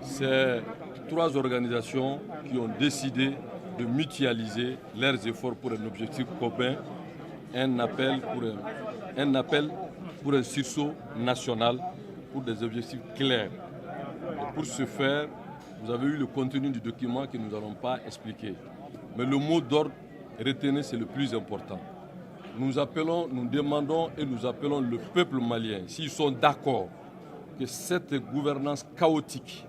C'est 3 organisations qui ont décidé de mutualiser leurs efforts pour un objectif commun, un appel pour un sursaut national, pour des objectifs clairs. Et pour ce faire, vous avez eu le contenu du document que nous n'allons pas expliquer. Mais le mot d'ordre retenu, c'est le plus important. Nous demandons et nous appelons le peuple malien, s'ils sont d'accord que cette gouvernance chaotique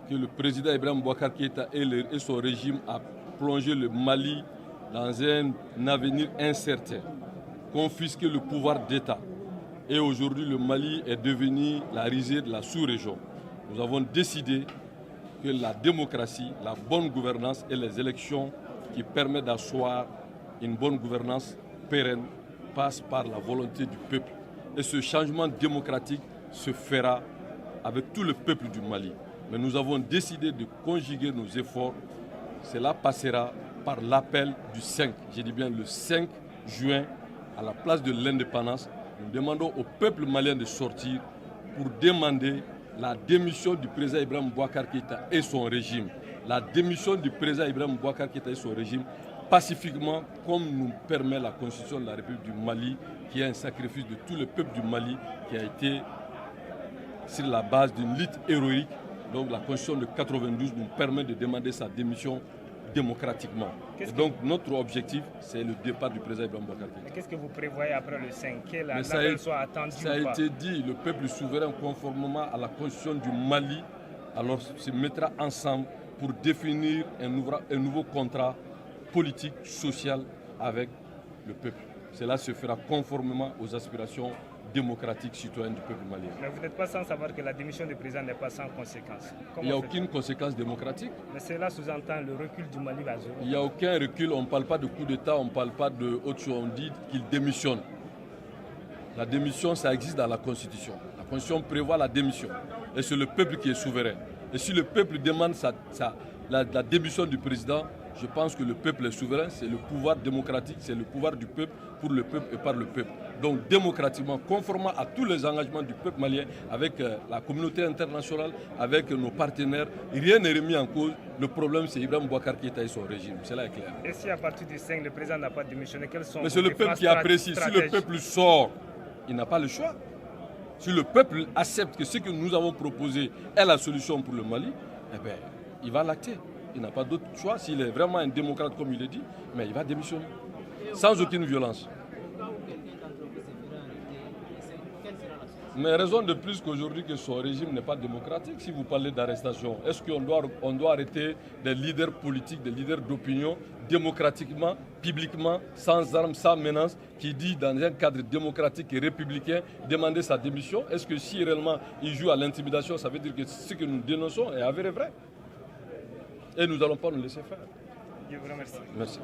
que le président Ibrahim Boubacar Keïta et son régime a plongé le Mali dans un avenir incertain, confisqué le pouvoir d'État. Et aujourd'hui, le Mali est devenu la risée de la sous-région. Nous avons décidé que la démocratie, la bonne gouvernance et les élections qui permettent d'asseoir une bonne gouvernance pérenne passent par la volonté du peuple. Et ce changement démocratique se fera avec tout le peuple du Mali. Mais nous avons décidé de conjuguer nos efforts. Cela passera par l'appel du 5, je dis bien le 5 juin, à la place de l'indépendance. Nous demandons au peuple malien de sortir pour demander la démission du président Ibrahim Boubacar Keïta et son régime. La démission du président Ibrahim Boubacar Keïta et son régime pacifiquement, comme nous permet la Constitution de la République du Mali, qui est un sacrifice de tout le peuple du Mali, qui a été sur la base d'une lutte héroïque. Donc la Constitution de 92 nous permet de demander sa démission démocratiquement. Donc notre objectif, c'est le départ du président Ibrahim Boubacar Keïta. Qu'est-ce que vous prévoyez après le 5? Que l'appel soit attendu ou pas? Ça a été dit, le peuple souverain, conformément à la Constitution du Mali, alors se mettra ensemble pour définir un nouveau contrat politique, social avec le peuple. Cela se fera conformément aux aspirations démocratiques citoyennes du peuple malien. Mais vous n'êtes pas sans savoir que la démission du président n'est pas sans conséquence. Il n'y a aucune conséquence démocratique. Mais cela sous-entend le recul du Mali vers zéro. Il n'y a aucun recul, on ne parle pas de coup d'État, on ne parle pas d'autre chose, on dit qu'il démissionne. La démission, ça existe dans la Constitution. La Constitution prévoit la démission. Et c'est le peuple qui est souverain. Et si le peuple demande la démission du président, je pense que le peuple est souverain, c'est le pouvoir démocratique, c'est le pouvoir du peuple, pour le peuple et par le peuple. Donc démocratiquement, conformément à tous les engagements du peuple malien, avec la communauté internationale, avec nos partenaires, rien n'est remis en cause. Le problème, c'est Ibrahim Boubacar Keïta et son régime. Cela est clair. Et si à partir du 5, le président n'a pas démissionné, quels sont Mais c'est le peuple qui apprécie. Si le peuple sort, il n'a pas le choix. Si le peuple accepte que ce que nous avons proposé est la solution pour le Mali, eh bien, il va l'acter. Il n'a pas d'autre choix. S'il est vraiment un démocrate, comme il le dit, mais il va démissionner. Sans aucune violence. Mais raison de plus qu'aujourd'hui que son régime n'est pas démocratique, si vous parlez d'arrestation, est-ce qu'on doit arrêter des leaders politiques, des leaders d'opinion, démocratiquement, publiquement, sans armes, sans menace, qui dit dans un cadre démocratique et républicain, demander sa démission? Est-ce que si réellement il joue à l'intimidation, ça veut dire que ce que nous dénonçons est avéré vrai? Et nous n'allons pas nous laisser faire. Je vous remercie. Merci.